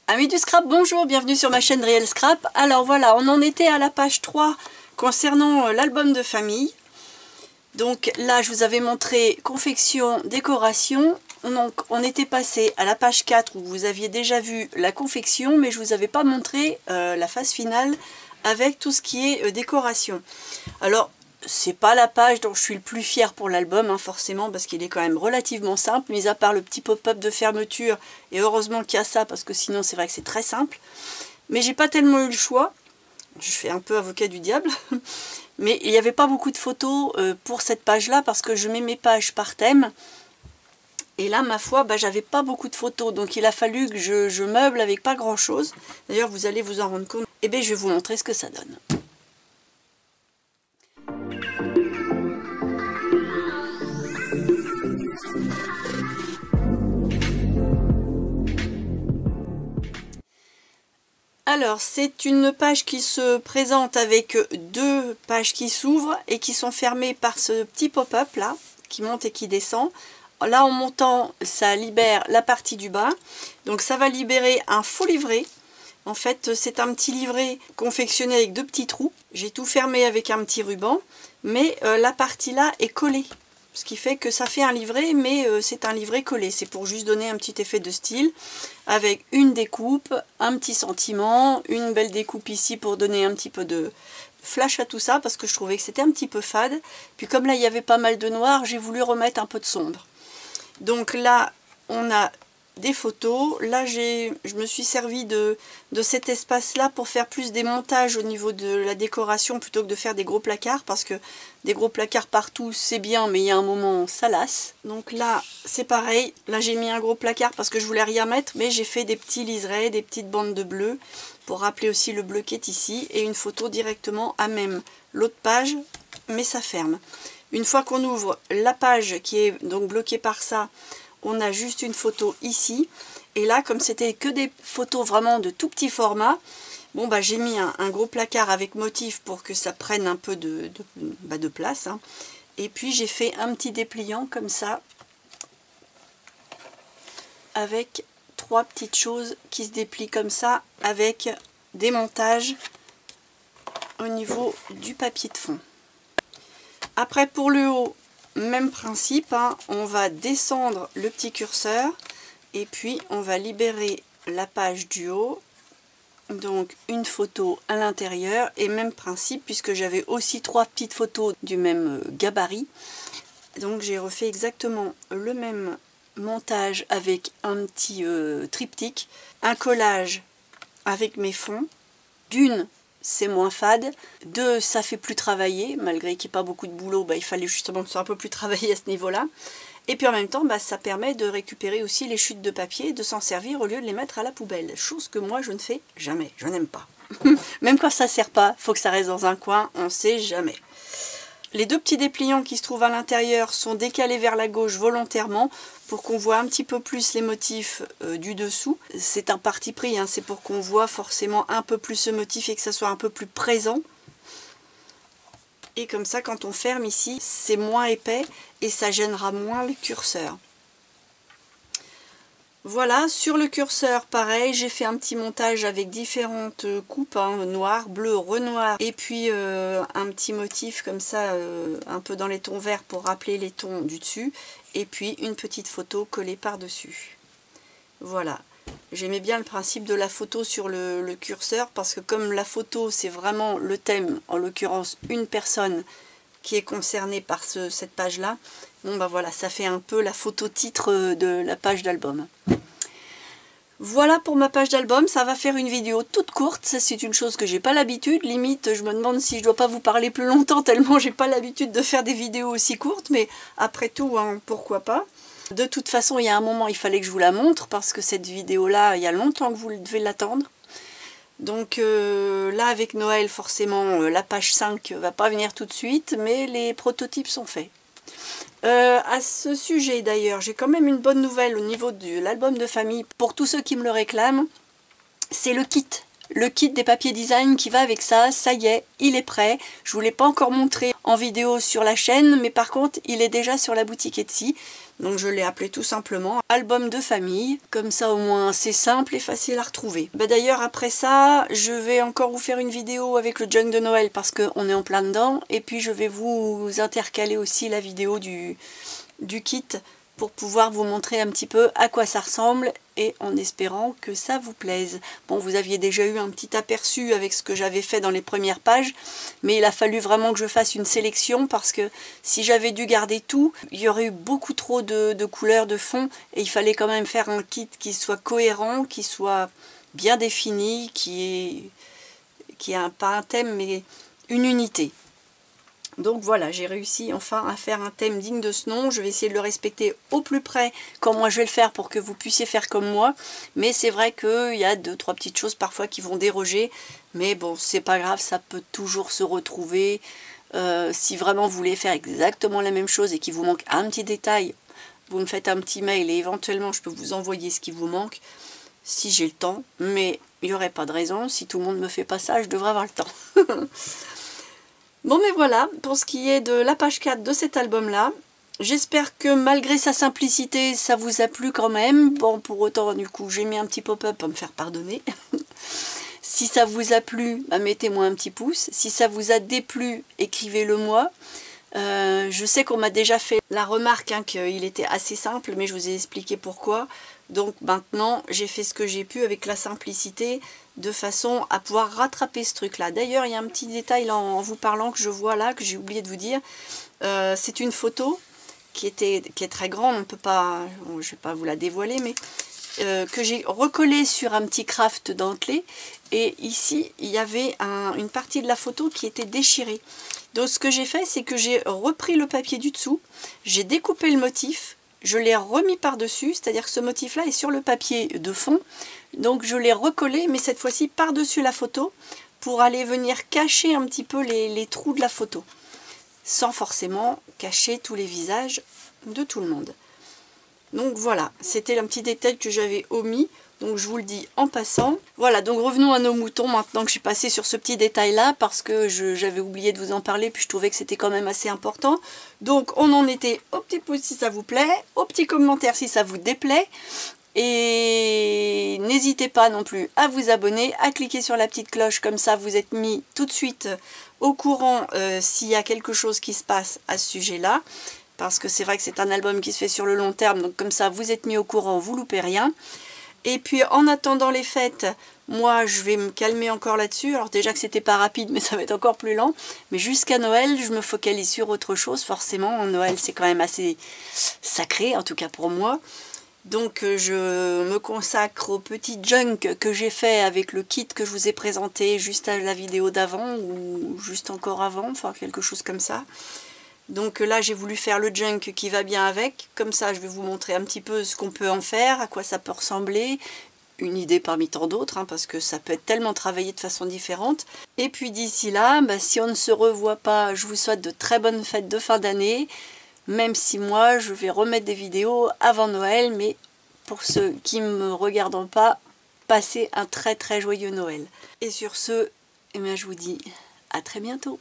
Amis du scrap, bonjour, bienvenue sur ma chaîne Réel Scrap. Alors voilà, on en était à la page 3 concernant l'album de famille. Donc là, je vous avais montré confection, décoration. Donc on était passé à la page 4 où vous aviez déjà vu la confection, mais je vous avais pas montré la phase finale avec tout ce qui est décoration. Alors, c'est pas la page dont je suis le plus fière pour l'album, hein, forcément, parce qu'il est quand même relativement simple, mis à part le petit pop-up de fermeture, et heureusement qu'il y a ça, parce que sinon c'est vrai que c'est très simple. Mais j'ai pas tellement eu le choix, je fais un peu avocat du diable, mais il n'y avait pas beaucoup de photos pour cette page-là, parce que je mets mes pages par thème, et là, ma foi, j'avais pas beaucoup de photos, donc il a fallu que je meuble avec pas grand-chose. D'ailleurs, vous allez vous en rendre compte, et bien je vais vous montrer ce que ça donne. Alors, c'est une page qui se présente avec deux pages qui s'ouvrent et qui sont fermées par ce petit pop-up là, qui monte et qui descend. Là, en montant, ça libère la partie du bas. Donc, ça va libérer un faux livret. En fait, c'est un petit livret confectionné avec deux petits trous. J'ai tout fermé avec un petit ruban, mais la partie là est collée. Ce qui fait que ça fait un livret, mais c'est un livret collé. C'est pour juste donner un petit effet de style, avec une découpe, un petit sentiment, une belle découpe ici pour donner un petit peu de flash à tout ça, parce que je trouvais que c'était un petit peu fade. Puis comme là, il y avait pas mal de noir, j'ai voulu remettre un peu de sombre. Donc là, on a des photos. Là, je me suis servi de cet espace-là pour faire plus des montages au niveau de la décoration plutôt que de faire des gros placards, parce que des gros placards partout, c'est bien, mais il y a un moment, ça lasse. Donc là, c'est pareil. Là, j'ai mis un gros placard parce que je voulais rien mettre, mais j'ai fait des petits liserés, des petites bandes de bleu, pour rappeler aussi le bleu qui est ici, et une photo directement à même l'autre page, mais ça ferme. Une fois qu'on ouvre la page qui est donc bloquée par ça, on a juste une photo ici, et là, comme c'était que des photos vraiment de tout petit format, bon j'ai mis un gros placard avec motif pour que ça prenne un peu de place, hein. Et puis j'ai fait un petit dépliant comme ça, avec trois petites choses qui se déplient comme ça, avec des montages au niveau du papier de fond. Après, pour le haut, même principe, hein, on va descendre le petit curseur et puis on va libérer la page du haut, donc une photo à l'intérieur, et même principe puisque j'avais aussi trois petites photos du même gabarit, donc j'ai refait exactement le même montage avec un petit triptyque, un collage avec mes fonds. D'une, c'est moins fade, deux, ça fait plus travailler, malgré qu'il n'y ait pas beaucoup de boulot, il fallait justement que ce soit un peu plus travaillé à ce niveau-là. Et puis en même temps, ça permet de récupérer aussi les chutes de papier, de s'en servir au lieu de les mettre à la poubelle. Chose que moi, je ne fais jamais, je n'aime pas. Même quand ça ne sert pas, il faut que ça reste dans un coin, on ne sait jamais. Les deux petits dépliants qui se trouvent à l'intérieur sont décalés vers la gauche volontairement pour qu'on voit un petit peu plus les motifs du dessous. C'est un parti pris, hein, c'est pour qu'on voit forcément un peu plus ce motif et que ça soit un peu plus présent. Et comme ça, quand on ferme ici, c'est moins épais et ça gênera moins le curseur. Voilà, sur le curseur, pareil, j'ai fait un petit montage avec différentes coupes, hein, noir, bleu, renoir, et puis un petit motif comme ça, un peu dans les tons verts pour rappeler les tons du dessus, et puis une petite photo collée par-dessus. Voilà, j'aimais bien le principe de la photo sur le curseur, parce que comme la photo, c'est vraiment le thème, en l'occurrence une personne qui est concernée par cette page-là, bon voilà, ça fait un peu la photo titre de la page d'album. Voilà pour ma page d'album, ça va faire une vidéo toute courte, ça c'est une chose que j'ai pas l'habitude, limite je me demande si je dois pas vous parler plus longtemps tellement j'ai pas l'habitude de faire des vidéos aussi courtes, mais après tout, hein, pourquoi pas. De toute façon, il y a un moment, il fallait que je vous la montre, parce que cette vidéo-là, il y a longtemps que vous devez l'attendre. Donc là, avec Noël, forcément, la page 5 va pas venir tout de suite, mais les prototypes sont faits. À ce sujet d'ailleurs, j'ai quand même une bonne nouvelle au niveau de l'album de famille pour tous ceux qui me le réclament, c'est le kit des papiers design qui va avec ça. Ça y est, il est prêt. Je ne vous l'ai pas encore montré en vidéo sur la chaîne, mais par contre il est déjà sur la boutique Etsy. Donc je l'ai appelé tout simplement album de famille. Comme ça au moins c'est simple et facile à retrouver. Bah, d'ailleurs après ça, je vais encore vous faire une vidéo avec le junk de Noël parce qu'on est en plein dedans. Et puis je vais vous intercaler aussi la vidéo du kit pour pouvoir vous montrer un petit peu à quoi ça ressemble et en espérant que ça vous plaise. Bon, vous aviez déjà eu un petit aperçu avec ce que j'avais fait dans les premières pages, mais il a fallu vraiment que je fasse une sélection parce que si j'avais dû garder tout, il y aurait eu beaucoup trop de couleurs de fond et il fallait quand même faire un kit qui soit cohérent, qui soit bien défini, qui ait pas un thème mais une unité. Donc voilà, j'ai réussi enfin à faire un thème digne de ce nom. Je vais essayer de le respecter au plus près comme moi je vais le faire pour que vous puissiez faire comme moi. Mais c'est vrai qu'il y a 2-3 petites choses parfois qui vont déroger. Mais bon, c'est pas grave, ça peut toujours se retrouver. Si vraiment vous voulez faire exactement la même chose et qu'il vous manque un petit détail, vous me faites un petit mail et éventuellement je peux vous envoyer ce qui vous manque. Si j'ai le temps, mais il n'y aurait pas de raison. Si tout le monde ne me fait pas ça, je devrais avoir le temps. Bon mais voilà, pour ce qui est de la page 4 de cet album-là, j'espère que malgré sa simplicité, ça vous a plu quand même. Bon, pour autant, du coup, j'ai mis un petit pop-up pour me faire pardonner. Si ça vous a plu, bah, mettez-moi un petit pouce. Si ça vous a déplu, écrivez-le moi. Je sais qu'on m'a déjà fait la remarque hein, qu'il était assez simple, mais je vous ai expliqué pourquoi. Donc maintenant, j'ai fait ce que j'ai pu avec la simplicité, de façon à pouvoir rattraper ce truc-là. D'ailleurs, il y a un petit détail en vous parlant que je vois là, que j'ai oublié de vous dire. C'est une photo qui est très grande, on peut pas, bon, je ne vais pas vous la dévoiler, mais que j'ai recollée sur un petit craft dentelé. Et ici, il y avait une partie de la photo qui était déchirée. Donc ce que j'ai fait, c'est que j'ai repris le papier du dessous, j'ai découpé le motif, je l'ai remis par-dessus, c'est-à-dire que ce motif-là est sur le papier de fond. Donc je l'ai recollé, mais cette fois-ci par-dessus la photo, pour aller venir cacher un petit peu les trous de la photo, sans forcément cacher tous les visages de tout le monde. Donc voilà, c'était un petit détail que j'avais omis. Donc je vous le dis en passant. Voilà, donc revenons à nos moutons maintenant que je suis passée sur ce petit détail là parce que j'avais oublié de vous en parler puis je trouvais que c'était quand même assez important. Donc on en était au petit pouce si ça vous plaît, au petit commentaire si ça vous déplaît. Et n'hésitez pas non plus à vous abonner, à cliquer sur la petite cloche, comme ça vous êtes mis tout de suite au courant s'il y a quelque chose qui se passe à ce sujet-là. Parce que c'est vrai que c'est un album qui se fait sur le long terme, donc comme ça vous êtes mis au courant, vous loupez rien. Et puis en attendant les fêtes, moi je vais me calmer encore là-dessus. Alors déjà que c'était pas rapide, mais ça va être encore plus lent. Mais jusqu'à Noël, je me focalise sur autre chose. Forcément, Noël c'est quand même assez sacré, en tout cas pour moi. Donc je me consacre au petit junk que j'ai fait avec le kit que je vous ai présenté juste à la vidéo d'avant, ou juste encore avant, enfin quelque chose comme ça. Donc là j'ai voulu faire le junk qui va bien avec, comme ça je vais vous montrer un petit peu ce qu'on peut en faire, à quoi ça peut ressembler, une idée parmi tant d'autres, hein, parce que ça peut être tellement travaillé de façon différente. Et puis d'ici là, bah, si on ne se revoit pas, je vous souhaite de très bonnes fêtes de fin d'année, même si moi je vais remettre des vidéos avant Noël, mais pour ceux qui ne me regardent pas, passez un très très joyeux Noël. Et sur ce, eh bien, je vous dis à très bientôt.